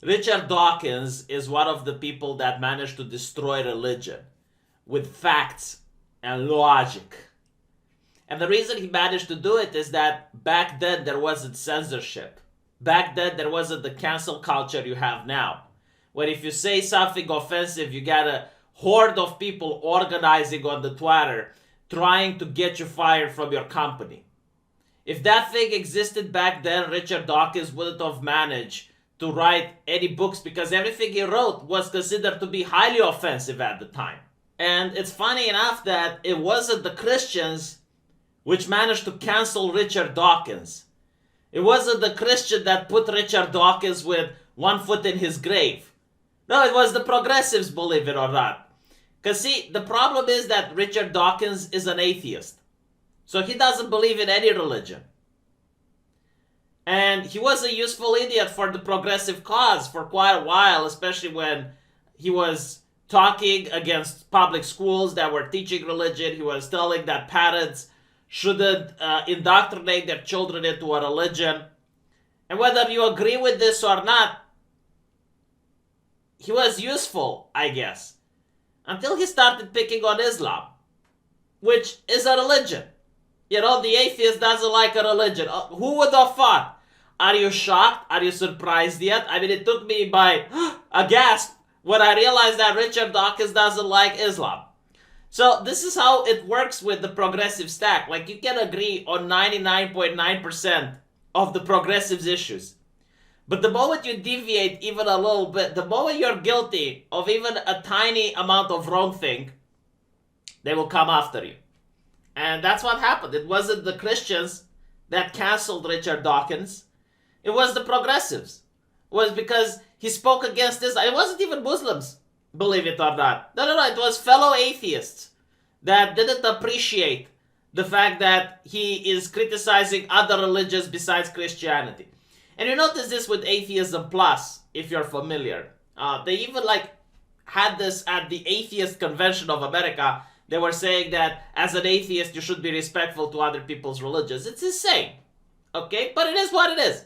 Richard Dawkins is one of the people that managed to destroy religion with facts and logic. And the reason he managed to do it is that back then there wasn't censorship. Back then there wasn't the cancel culture you have now. Where if you say something offensive, you got a horde of people organizing on the Twitter trying to get you fired from your company. If that thing existed back then, Richard Dawkins wouldn't have managed to write any books because everything he wrote was considered to be highly offensive at the time. And it's funny enough that it wasn't the Christians which managed to cancel Richard Dawkins. It wasn't the Christian that put Richard Dawkins with one foot in his grave. No, it was the progressives, believe it or not. Because see, the problem is that Richard Dawkins is an atheist. So he doesn't believe in any religion. And he was a useful idiot for the progressive cause for quite a while, especially when he was talking against public schools that were teaching religion. He was telling that parents shouldn't indoctrinate their children into a religion. And whether you agree with this or not, he was useful, I guess. Until he started picking on Islam, which is a religion. You know, the atheist doesn't like a religion. Who would have thought? Are you shocked? Are you surprised yet? I mean, it took me by a gasp when I realized that Richard Dawkins doesn't like Islam. So this is how it works with the progressive stack. Like, you can agree on 99.9% of the progressives' issues. But the moment you deviate even a little bit, the moment you're guilty of even a tiny amount of wrong thing, they will come after you. And that's what happened. It wasn't the Christians that canceled Richard Dawkins. It was the progressives. It was because he spoke against this. It wasn't even Muslims, believe it or not. No. It was fellow atheists that didn't appreciate the fact that he is criticizing other religions besides Christianity. And you notice this with Atheism Plus, if you're familiar. They even had this at the Atheist Convention of America. They were saying that as an atheist, you should be respectful to other people's religions. It's insane. Okay? But it is what it is.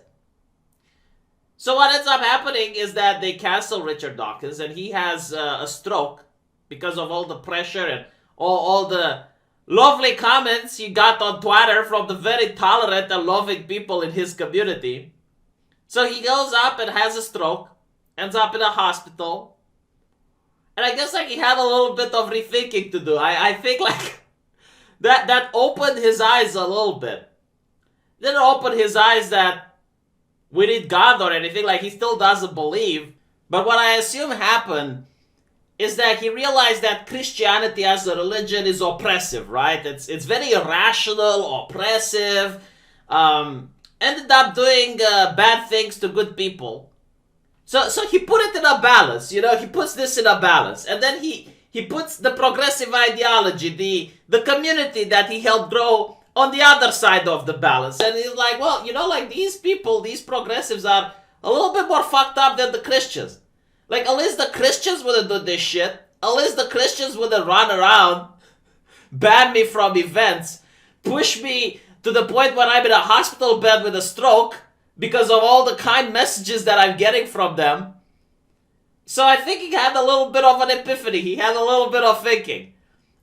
So what ends up happening is that they cancel Richard Dawkins and he has a stroke because of all the pressure and all the lovely comments he got on Twitter from the very tolerant and loving people in his community. So he goes up and has a stroke, ends up in a hospital. And I guess he had a little bit of rethinking to do. I think that opened his eyes a little bit. Didn't open his eyes that we need God or anything. He still doesn't believe. But what I assume happened is that he realized that Christianity as a religion is oppressive, right? It's very irrational, oppressive, ended up doing bad things to good people. So he put it in a balance, he puts this in a balance. And then he puts the progressive ideology, the community that he helped grow on the other side of the balance. And he's like, well, these people, these progressives are a little bit more fucked up than the Christians. At least the Christians wouldn't do this shit. At least the Christians wouldn't run around, ban me from events, push me to the point where I'm in a hospital bed with a stroke because of all the kind messages that I'm getting from them. So I think he had a little bit of an epiphany. He had a little bit of thinking.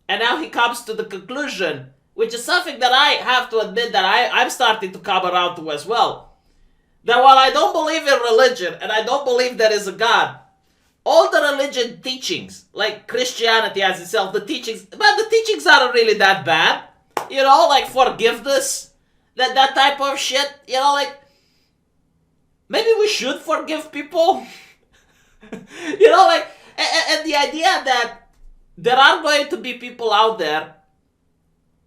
And now he comes to the conclusion, which is something that I have to admit that I'm starting to come around to as well. That while I don't believe in religion and I don't believe there is a God, all the religion teachings, like Christianity as itself, the teachings aren't really that bad. Forgiveness, that type of shit. Maybe we should forgive people. And the idea that there are going to be people out there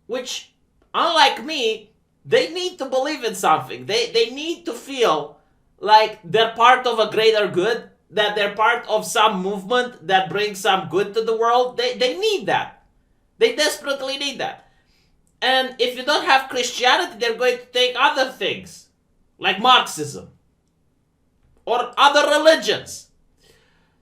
which, unlike me, they need to believe in something. They need to feel like they're part of a greater good, that they're part of some movement that brings some good to the world. They need that. They desperately need that. And if you don't have Christianity, they're going to take other things, like Marxism, or other religions.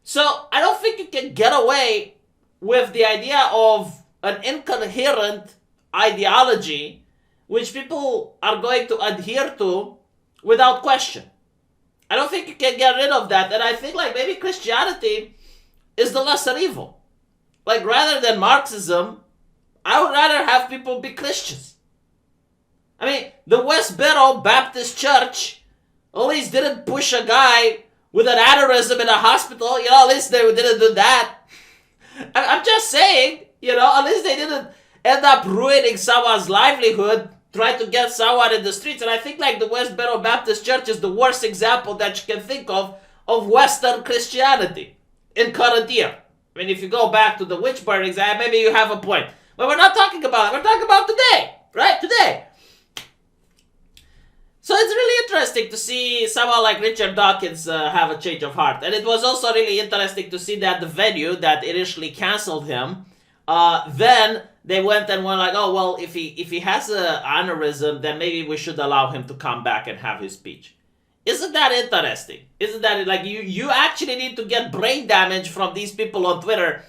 So I don't think you can get away with the idea of an incoherent ideology which people are going to adhere to without question. I don't think you can get rid of that. And I think like maybe Christianity is the lesser evil. Like rather than Marxism, I would rather have people be Christians. I mean, the Westboro Baptist Church at least didn't push a guy with an aneurysm in a hospital. You know, at least they didn't do that. I'm just saying, you know, at least they didn't end up ruining someone's livelihood, try to get someone in the streets. And I think like the Westboro Baptist Church is the worst example that you can think of Western Christianity in current year. I mean, if you go back to the witch burnings, maybe you have a point. But we're not talking about it. We're talking about today, right? Today. So it's really interesting to see someone like Richard Dawkins have a change of heart. And it was also really interesting to see that the venue that initially canceled him, then they went and were like, oh, well, if he has an aneurysm, then maybe we should allow him to come back and have his speech. Isn't that interesting? Isn't that like you actually need to get brain damage from these people on Twitter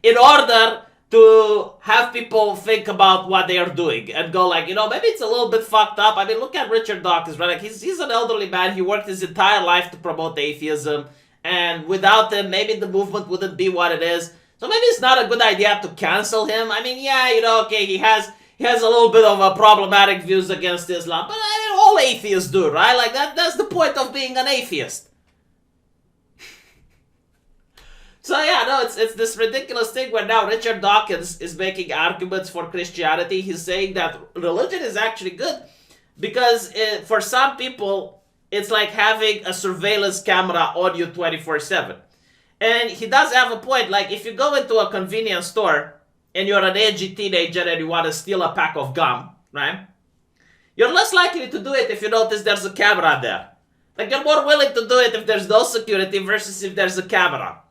in order to have people think about what they are doing and go like, you know, maybe it's a little bit fucked up. I mean, look at Richard Dawkins, right? Like he's an elderly man. He worked his entire life to promote atheism, and without him, maybe the movement wouldn't be what it is. So maybe it's not a good idea to cancel him. I mean, yeah, you know, okay, he has a little bit of a problematic views against Islam, but I mean, all atheists do, right? Like that's the point of being an atheist. So yeah, no, it's this ridiculous thing where now Richard Dawkins is making arguments for Christianity. He's saying that religion is actually good because for some people, it's like having a surveillance camera on you 24/7. And he does have a point. Like if you go into a convenience store and you're an edgy teenager and you want to steal a pack of gum, right? You're less likely to do it if you notice there's a camera there. Like you're more willing to do it if there's no security versus if there's a camera.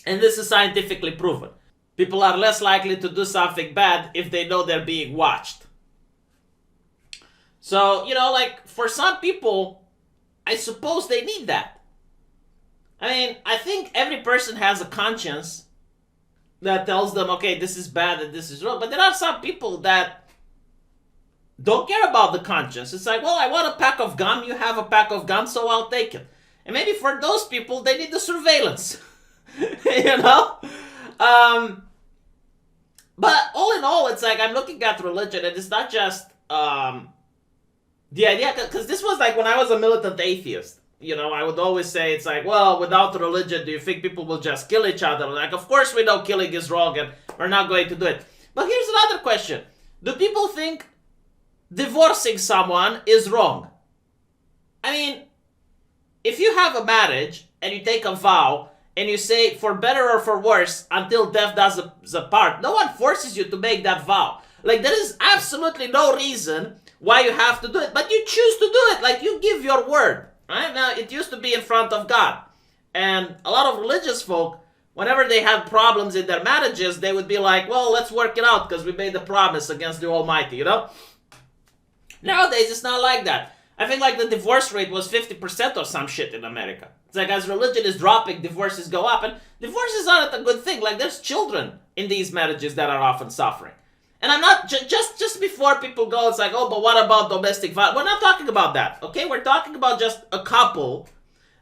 And this is scientifically proven. People are less likely to do something bad if they know they're being watched. So, you know, like for some people, I suppose they need that. I mean, I think every person has a conscience that tells them, okay, this is bad and this is wrong. But there are some people that don't care about the conscience. It's like, well, I want a pack of gum. You have a pack of gum, so I'll take it. And maybe for those people, they need the surveillance. You know? But all in all, it's like I'm looking at religion and it's not just the idea, because this was like when I was a militant atheist. You know, I would always say it's like, well, without religion, do you think people will just kill each other? Like, of course we know killing is wrong and we're not going to do it. But here's another question. Do people think divorcing someone is wrong? I mean, if you have a marriage and you take a vow and you say, for better or for worse, until death does us apart, no one forces you to make that vow. Like, there is absolutely no reason why you have to do it, but you choose to do it. Like, you give your word. Right? Now, it used to be in front of God. And a lot of religious folk, whenever they had problems in their marriages, they would be like, well, let's work it out because we made a promise against the Almighty, you know? Nowadays, it's not like that. I think like the divorce rate was 50% or some shit in America. It's like as religion is dropping, divorces go up. And divorces aren't a good thing. Like there's children in these marriages that are often suffering. And I'm not, just before people go, it's like, oh, but what about domestic violence? We're not talking about that, okay? We're talking about just a couple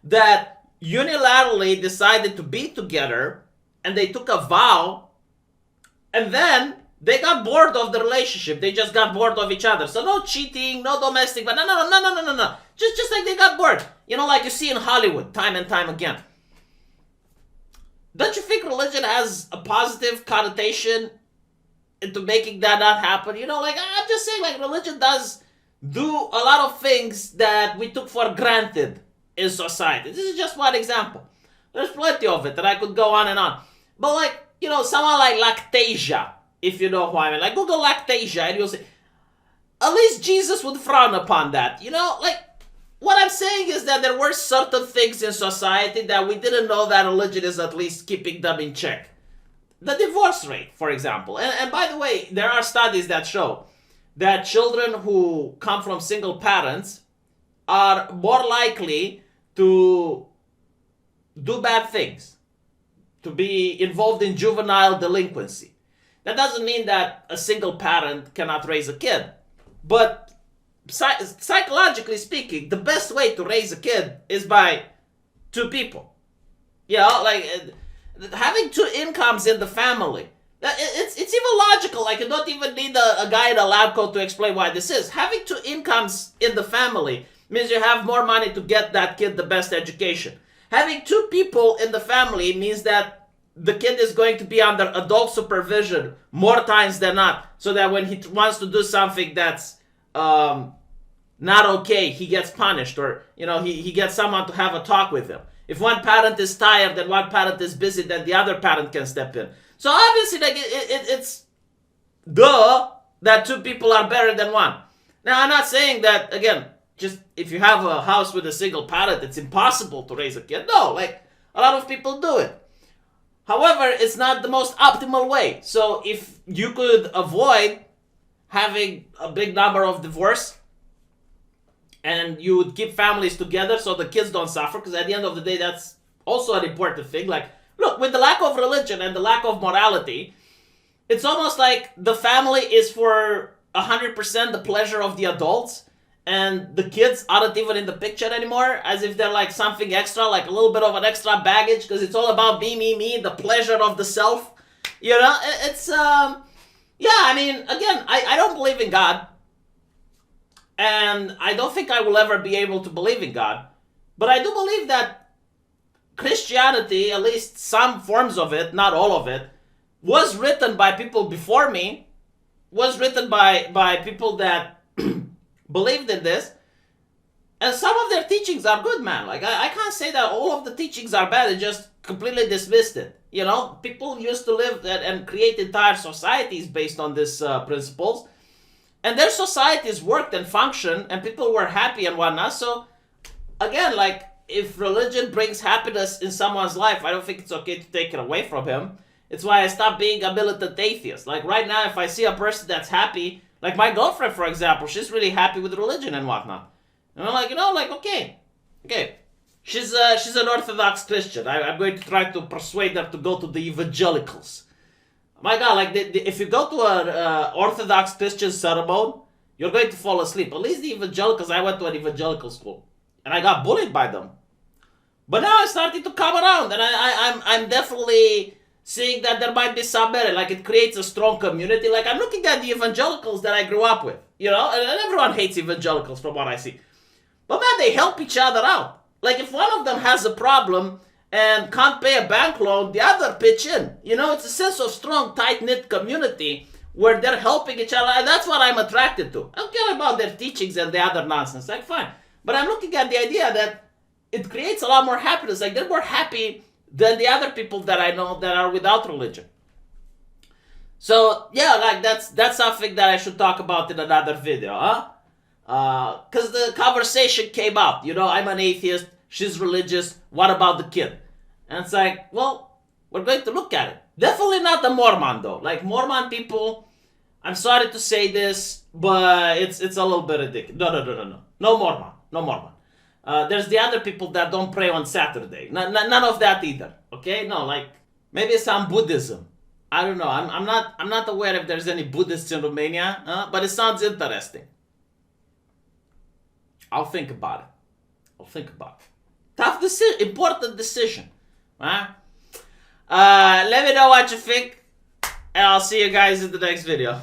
that unilaterally decided to be together and they took a vow and then they got bored of the relationship. They just got bored of each other. So no cheating, no domestic, but no. Just like they got bored. You know, like you see in Hollywood time and time again. Don't you think religion has a positive connotation into making that not happen? You know, like I'm just saying, like religion does do a lot of things that we took for granted in society. This is just one example. There's plenty of it that I could go on and on. But like, you know, someone like Lactasia, if you know who I mean. Like Google Lactasia and you'll see, at least Jesus would frown upon that. You know, like what I'm saying is that there were certain things in society that we didn't know that religion is at least keeping them in check. The divorce rate, for example. And by the way, there are studies that show that children who come from single parents are more likely to do bad things, to be involved in juvenile delinquency. That doesn't mean that a single parent cannot raise a kid. But psychologically speaking, the best way to raise a kid is by two people. You know, like having two incomes in the family. It's even logical. Like, you don't even need a guy in a lab coat to explain why this is. Having two incomes in the family means you have more money to get that kid the best education. Having two people in the family means that the kid is going to be under adult supervision more times than not, so that when he wants to do something that's not okay, he gets punished, or he gets someone to have a talk with him. If one parent is tired and one parent is busy, then the other parent can step in. So obviously, like it's duh that two people are better than one. Now, I'm not saying that, again, just if you have a house with a single parent, it's impossible to raise a kid. No, like a lot of people do it. However, it's not the most optimal way. So if you could avoid having a big number of divorce, and you would keep families together so the kids don't suffer, because at the end of the day, that's also an important thing. Like, look, with the lack of religion and the lack of morality, it's almost like the family is for 100% the pleasure of the adults, and the kids aren't even in the picture anymore, as if they're like something extra, like a little bit of an extra baggage, because it's all about me, the pleasure of the self. It's, yeah, I mean, again, I don't believe in God. And I don't think I will ever be able to believe in God. But I do believe that Christianity, at least some forms of it, not all of it, was written by people before me, was written by people that believed in this. And some of their teachings are good, man. Like, I can't say that all of the teachings are bad and just completely dismissed it. People used to live and create entire societies based on these principles. And their societies worked and functioned, and people were happy and whatnot. So, again, like, if religion brings happiness in someone's life, I don't think it's okay to take it away from him. It's why I stopped being a militant atheist. Like, right now, if I see a person that's happy, like my girlfriend, for example, she's really happy with religion and whatnot. And I'm like, okay. She's an Orthodox Christian. I'm going to try to persuade her to go to the evangelicals. My God, like, if you go to an Orthodox Christian ceremony, you're going to fall asleep. At least the evangelicals, I went to an evangelical school, and I got bullied by them. But now I'm starting to come around, and I'm definitely seeing that there might be some merit. Like, it creates a strong community. Like, I'm looking at the evangelicals that I grew up with, and everyone hates evangelicals from what I see. But man, they help each other out. Like, if one of them has a problem and can't pay a bank loan, the other pitch in. It's a sense of strong, tight-knit community where they're helping each other, and that's what I'm attracted to. I don't care about their teachings and the other nonsense, like, fine. But I'm looking at the idea that it creates a lot more happiness. Like, they're more happy than the other people that I know that are without religion. So, yeah, like, that's something that I should talk about in another video, huh? Because the conversation came up. I'm an atheist. She's religious. What about the kid? And it's like, well, we're going to look at it. Definitely not the Mormon, though. Like, Mormon people, I'm sorry to say this, but it's a little bit ridiculous. No. No Mormon. There's the other people that don't pray on Saturday. None of that either. Okay? No, like, maybe some Buddhism. I don't know. I'm not aware if there's any Buddhists in Romania, but it sounds interesting. I'll think about it. Tough decision, important decision. Huh? Let me know what you think, and I'll see you guys in the next video.